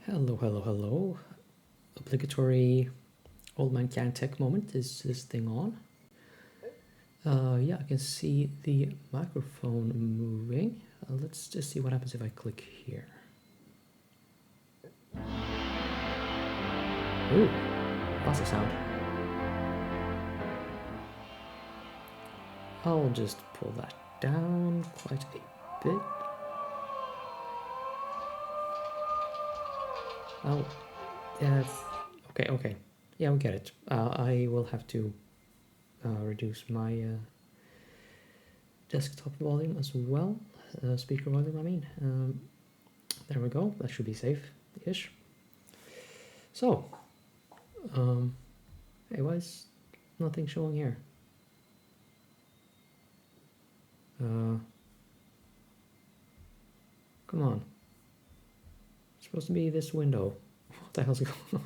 Hello, hello, hello. Obligatory old man can tech moment. Is this thing on? Yeah, I can see the microphone moving. Let's just see what happens if I click here. Ooh, lots of sound. I'll just pull that down quite a bit. Oh, yeah, okay. Yeah, we get it. I will have to reduce my desktop volume as well. Speaker volume, I mean. There we go. That should be safe-ish. So, hey, why is nothing showing here? Come on. It's supposed to be this window. What the hell's going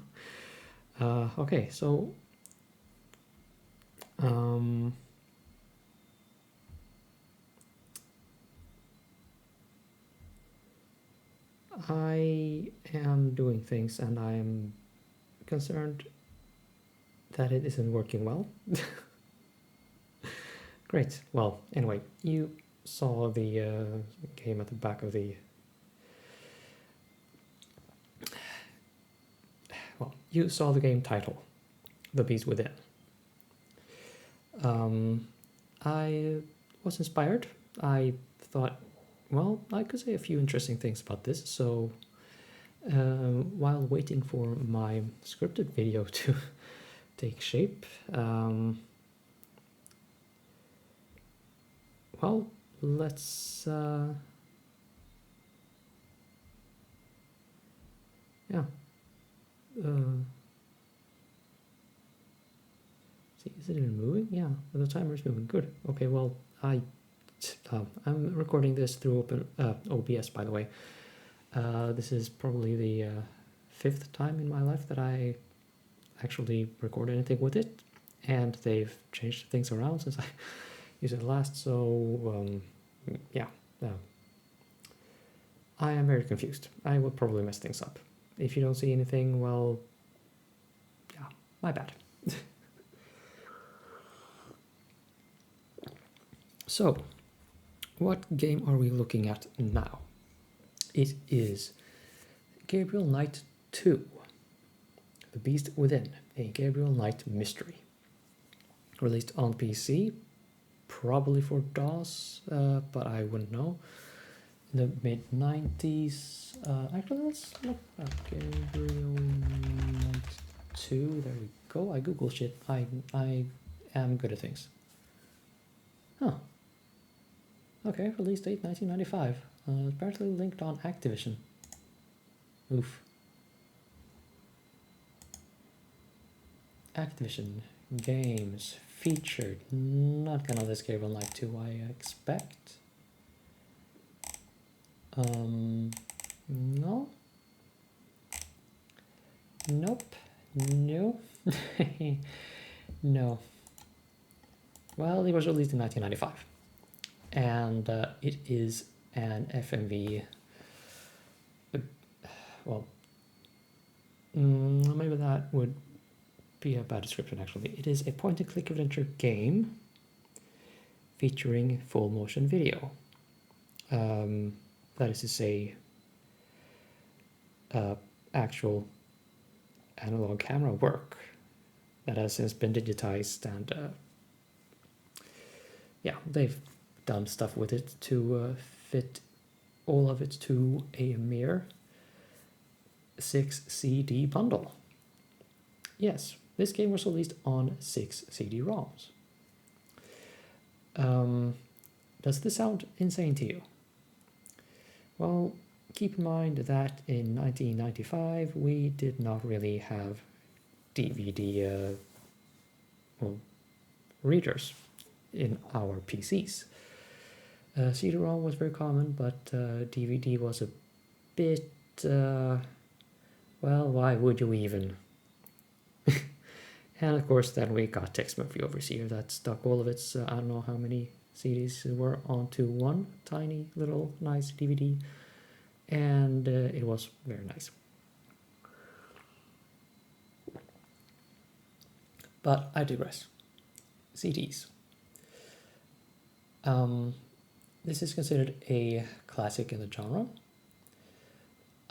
on? Okay, so I am doing things and I'm concerned that it isn't working well. Great. Well, anyway, you saw the game at the back of the... Well, you saw the game title, The Beast Within. I was inspired. I thought, well, I could say a few interesting things about this. So while waiting for my scripted video to take shape, well, let's yeah. See, is it even moving? Yeah, the timer is moving. Good. Okay, well, I'm recording this through OBS, by the way. This is probably the 5th time in my life that I actually record anything with it, and they've changed things around since I used it last, so yeah. I am very confused. I will probably mess things up. If you don't see anything, well, yeah, my bad. So, what game are we looking at now? It is Gabriel Knight 2, The Beast Within, a Gabriel Knight mystery. Released on PC, probably for DOS, but I wouldn't know. In the mid-90s. Actually, let's look at Gabriel Knight 2. There we go. I Google shit. I am good at things. Huh. Okay, release date 1995. Apparently linked on Activision. Oof. Activision games featured. Not gonna list Gabriel Knight 2, I expect. No. Nope. No. No. Well, it was released in 1995. And it is an FMV. Well, maybe that would be a bad description, actually. It is a point-and-click adventure game featuring full motion video. That is to say, actual analog camera work that has since been digitized, and yeah, they've done stuff with it to fit all of it to a mere 6 CD bundle. Yes, this game was released on 6 CD-ROMs. Does this sound insane to you? Well, keep in mind that in 1995 we did not really have DVD readers in our PCs. CD-ROM was very common, but DVD was a bit, well, why would you even? And of course then we got Tex Murphy Overseer that stuck all of its, I don't know how many CDs were onto one tiny little nice DVD, and it was very nice. But I digress. CDs. This is considered a classic in the genre.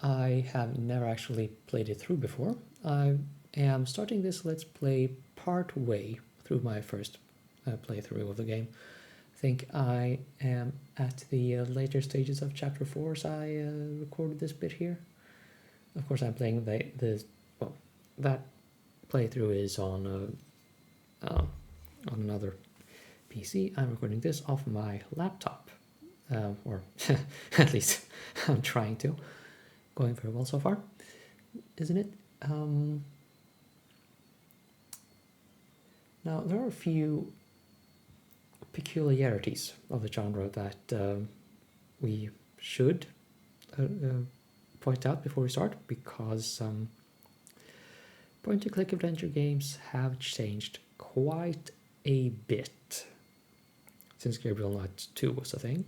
I have never actually played it through before. I am starting this Let's Play part way through my first playthrough of the game. I think I am at the later stages of Chapter 4 as I recorded this bit here. Of course, I'm playing that playthrough is on another PC. I'm recording this off my laptop, or at least I'm trying to. Going very well so far, isn't it? Now, there are a few peculiarities of the genre that we should point out before we start, because point-and-click adventure games have changed quite a bit since Gabriel Knight 2 was a thing.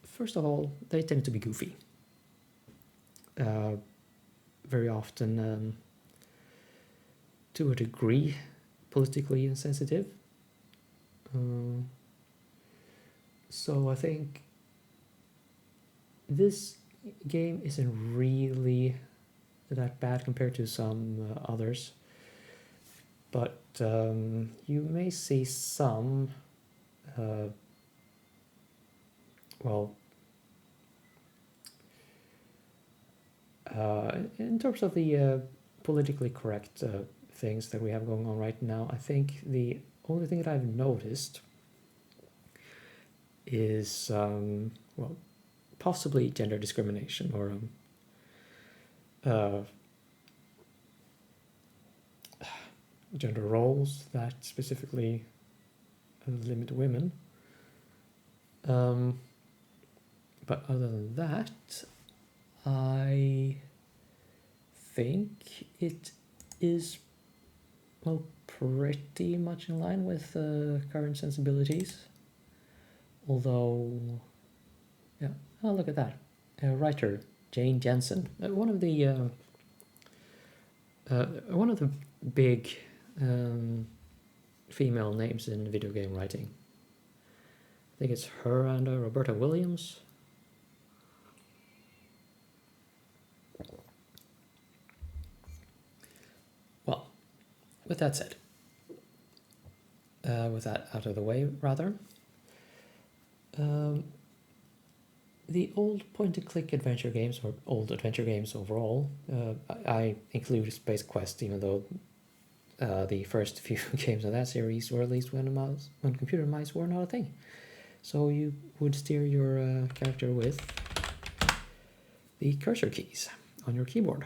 First of all, they tend to be goofy. Very often, to a degree, politically insensitive. So I think this game isn't really that bad compared to some others. But you may see some, in terms of the politically correct things that we have going on right now, I think the only thing that I've noticed is, possibly gender discrimination or gender roles that specifically limit women. But other than that, I think it is, pretty much in line with current sensibilities. Although, yeah, oh, look at that. Writer Jane Jensen, one of the big female names in video game writing. I think it's her and Roberta Williams. Well, with that said, with that out of the way, rather, the old point-and-click adventure games, or old adventure games overall, I include Space Quest, even though the first few games of that series were released when computer mice were not a thing. So you would steer your character with the cursor keys on your keyboard.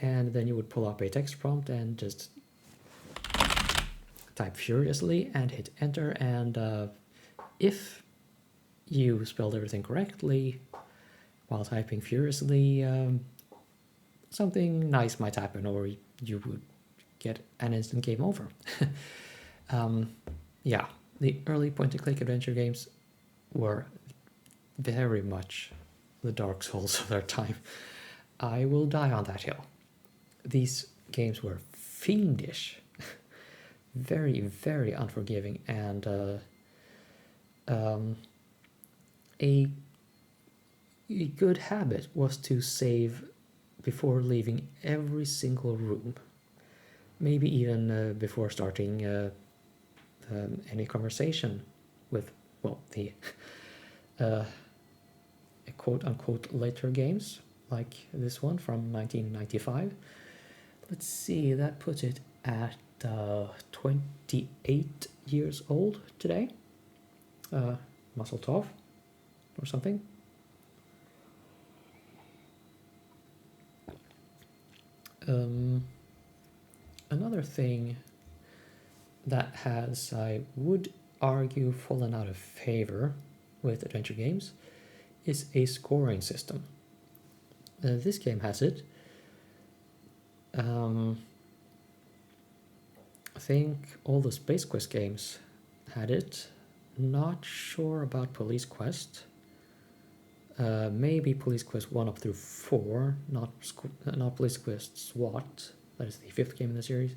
And then you would pull up a text prompt and just type furiously and hit enter, and if you spelled everything correctly while typing furiously, something nice might happen, or you would get an instant game over. Yeah, the early point-and-click adventure games were very much the Dark Souls of their time. I will die on that hill. These games were fiendish, very, very unforgiving, and a good habit was to save before leaving every single room, maybe even before starting any conversation with, the quote-unquote later games, like this one from 1995. Let's see, that puts it at 28 years old today. Mazel tov, or something. Another thing that has, I would argue, fallen out of favor with adventure games is a scoring system. This game has it. I think all the Space Quest games had it. Not sure about Police Quest. Maybe Police Quest 1 up through 4, not Police Quest SWAT. That is the 5th game in the series.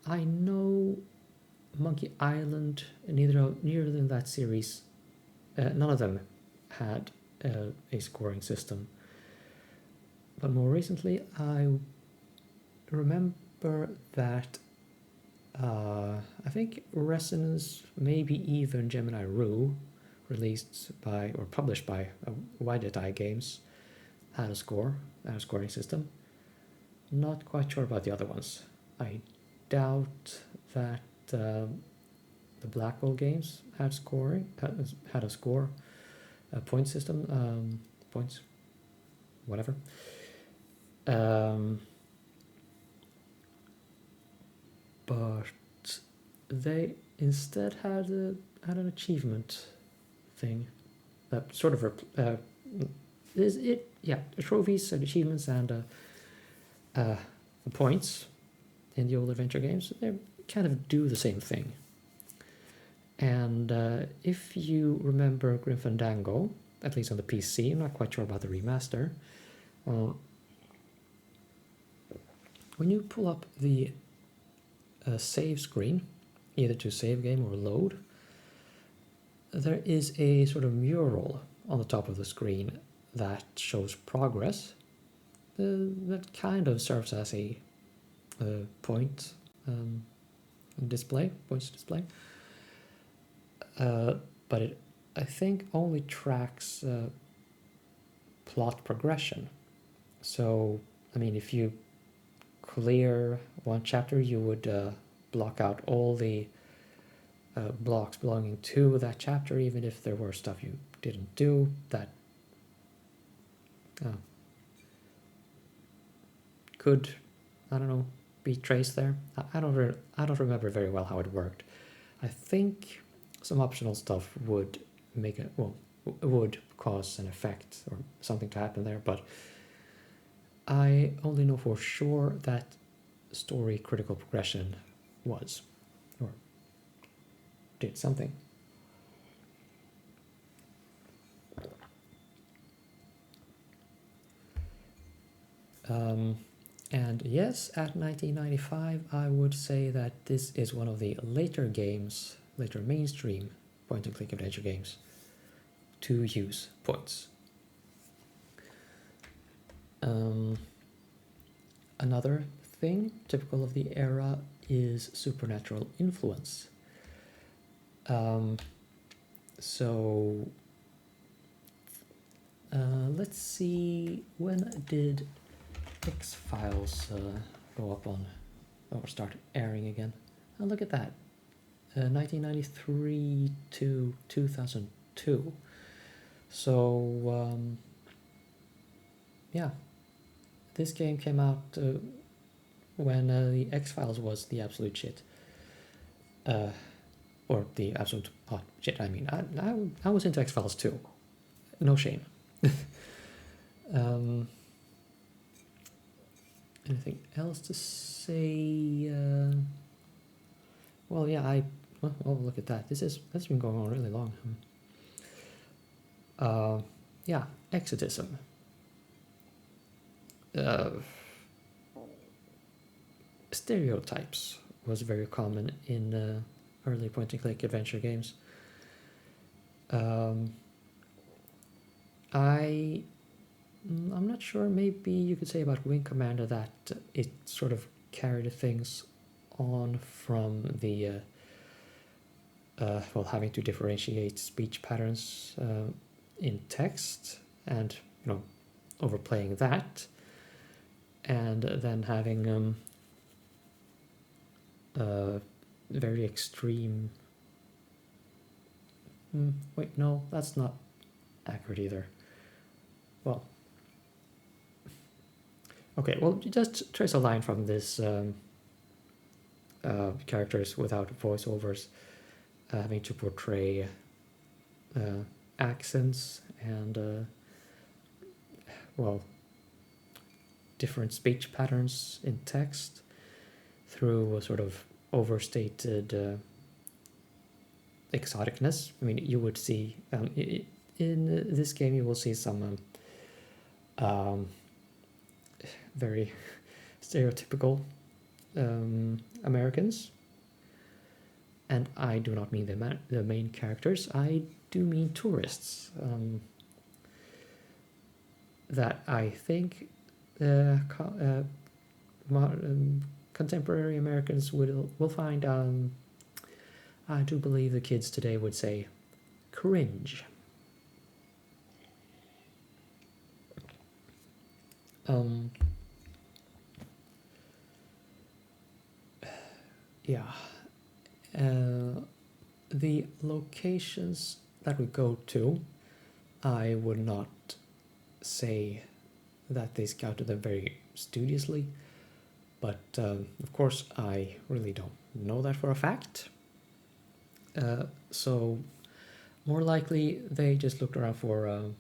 I know Monkey Island, neither in that series, none of them had a scoring system. But more recently, I remember that I think Resonance, maybe even Gemini Rue, released by or published by Eye Games, had a scoring system. Not quite sure about the other ones. I doubt that the Blackwell games had a score, a point system, points, whatever. But they instead had an achievement thing that sort of trophies and achievements and points in the old adventure games. They kind of do the same thing. And if you remember Grim Fandango, at least on the PC, I'm not quite sure about the remaster. When you pull up the save screen, either to save game or load, there is a sort of mural on the top of the screen that shows progress. That kind of serves as a points display. But it, I think, only tracks plot progression. So, I mean, if you clear one chapter, you would block out all the blocks belonging to that chapter, even if there were stuff you didn't do that could, I don't know, be traced there. I don't remember very well how it worked. I think some optional stuff would make it, well, would cause an effect or something to happen there, but I only know for sure that story critical progression was, or did something. And yes, at 1995, I would say that this is one of the later mainstream point-and-click adventure games to use points. Another thing typical of the era is supernatural influence. Let's see, when did X-Files go up on, or start airing again? Oh, look at that. 1993 to 2002. So, yeah. This game came out when the X-Files was the absolute shit. Or the absolute hot shit, I mean. I was into X-Files too. No shame. Anything else to say? Well, yeah, well, look at that. That's been going on really long. Yeah, exotism. Stereotypes was very common in early point-and-click adventure games. I'm not sure, maybe you could say about Wing Commander that it sort of carried things on from the having to differentiate speech patterns in text and, overplaying that, and then having very extreme. Wait, no, that's not accurate either. Well, okay, well, just trace a line from this characters without voiceovers having to portray accents and different speech patterns in text through a sort of overstated exoticness. I mean, you would see in this game you will see some very stereotypical Americans, and I do not mean the main characters. I do mean tourists that I think contemporary Americans will find. I do believe the kids today would say cringe. Yeah. The locations that we go to, I would not say that they scouted them very studiously, but of course I really don't know that for a fact. So more likely they just looked around for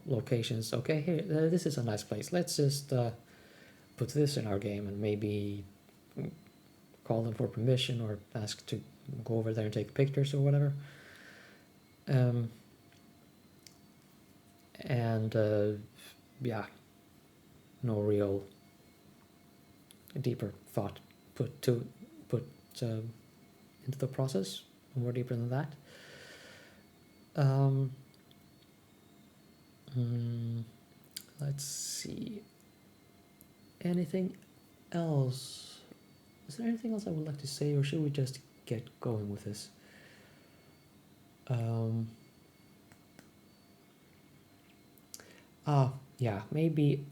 locations. Okay, here, this is a nice place. Let's just put this in our game and maybe call them for permission or ask to go over there and take pictures or whatever. Yeah, no real deeper thought put into the process, more deeper than that. Let's see. Anything else? Is there anything else I would like to say, or should we just get going with this? Yeah, maybe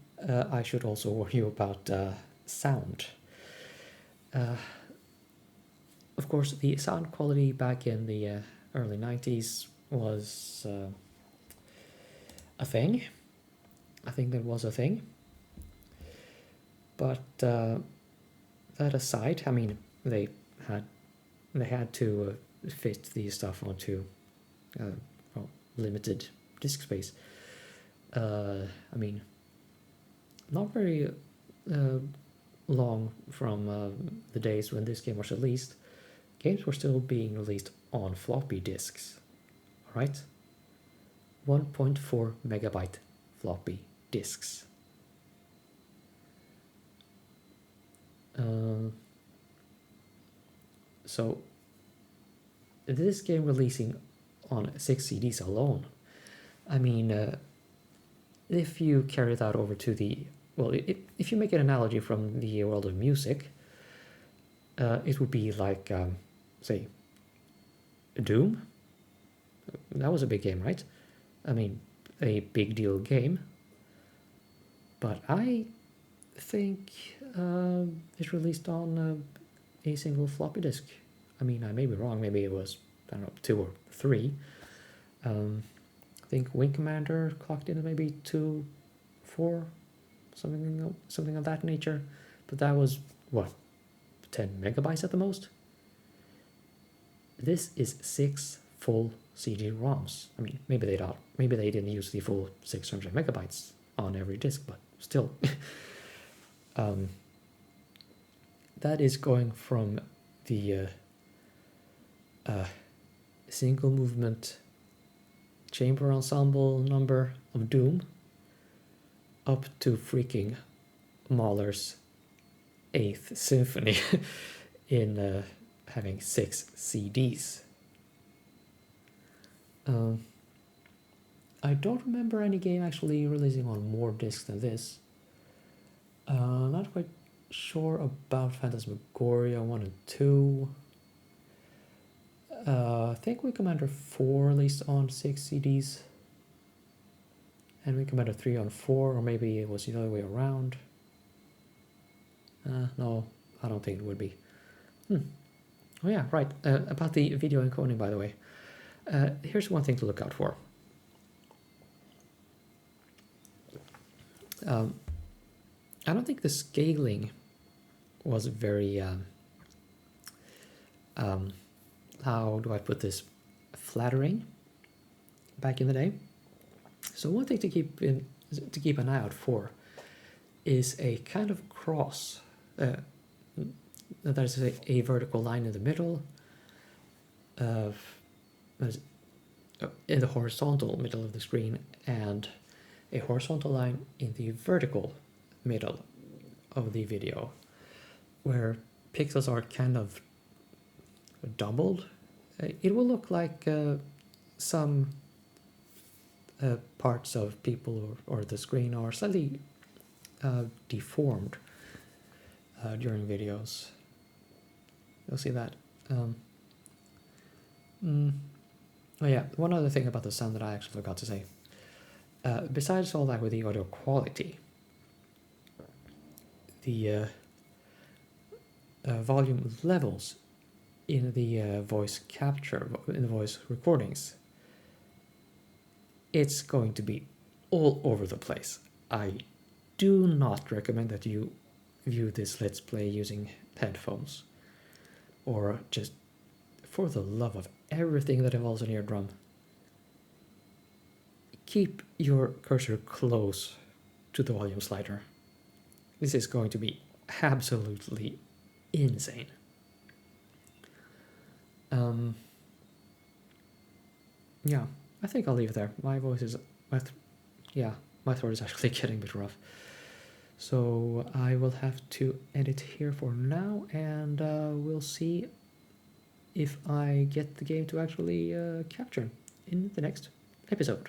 I should also warn you about sound. Of course, the sound quality back in the early 90s was a thing. I think that was a thing. But that aside, I mean, they had to fit the stuff onto limited disk space. I mean, not very long from the days when this game was released, games were still being released on floppy disks, right? 1.4 megabyte floppy disks. So this game releasing on 6 CDs alone, I mean, if you carry that over to the, well, if you make an analogy from the world of music, it would be like, say, Doom. That was a big game, right? I mean, a big deal game. But I think it released on a single floppy disk. I mean, I may be wrong. Maybe it was, I don't know, 2 or 3. I think Wing Commander clocked in at maybe 2, 4, something of that nature. But that was, what, 10 megabytes at the most? This is 6 full CD-ROMs. I mean, maybe they didn't use the full 600 megabytes on every disk, but still. That is going from the single movement chamber ensemble number of Doom up to freaking Mahler's 8th Symphony in having 6 CDs. I don't remember any game actually releasing on more discs than this. Not quite sure about Phantasmagoria 1 and 2. I think Wing Commander 4 released on 6 CDs. And Wing Commander 3 on 4, or maybe it was the other way around. No, I don't think it would be. Oh yeah, right. About the video encoding, by the way. Here's one thing to look out for. I don't think the scaling was very, how do I put this, flattering back in the day. So one thing to keep an eye out for is a kind of cross. There's a vertical line in the middle, in the horizontal middle of the screen and a horizontal line in the vertical middle of the video, where pixels are kind of doubled. It will look like some parts of people or the screen are slightly deformed during videos. You'll see that. Oh yeah, one other thing about the sound that I actually forgot to say. Besides all that with the audio quality, the volume levels in the voice capture, in the voice recordings, it's going to be all over the place. I do not recommend that you view this Let's Play using headphones, or just for the love of everything that involves an eardrum, keep your cursor close to the volume slider. This is going to be absolutely insane. Yeah, I think I'll leave it there. My voice is, my throat is actually getting a bit rough. So I will have to end it here for now, and we'll see if I get the game to actually capture in the next episode,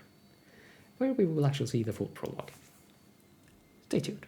where we will actually see the full prologue. Stay tuned.